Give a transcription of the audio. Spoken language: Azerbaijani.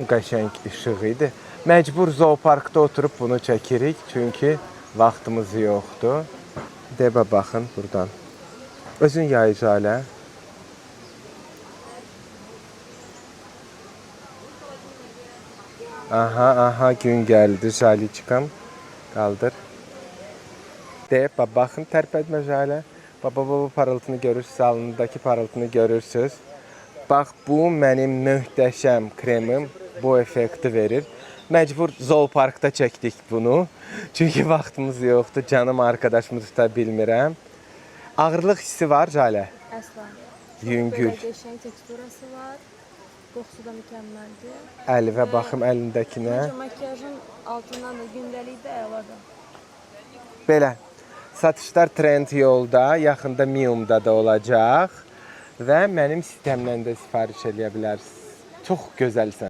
Qəşəng işıq idi. Məcbur zooparkda oturub bunu çəkirik, çünki vaxtımız yoxdur. Debə baxın buradan. Özün yayıcı alə. Aha, gün gəldi. Jaliçkam. Qaldır. Debə baxın, tərpətmə jalə. Baba parıltını görürsünüz, alnındakı parıltını görürsünüz. Bax, bu mənim möhtəşəm kremim. Bu effekti verir. Məcbur zooparkda çəkdik bunu. Çünki vaxtımız yoxdur. Canım arkadaşımı tuta bilmirəm. Ağırlıq hissi var Jalə? Əsla. Yüngül. Belə qəşəng teksturası var. Qoxusu da mükəmməldir. Əlivə baxım əlindəkinə. Məncə makyajın altından da gündəlikdə əladır. Belə. Satışlar Trend yolda, yaxında Mium'da da olacaq və mənim sistemdən də sifariş edə bilərsiniz. Çox gözəlsən.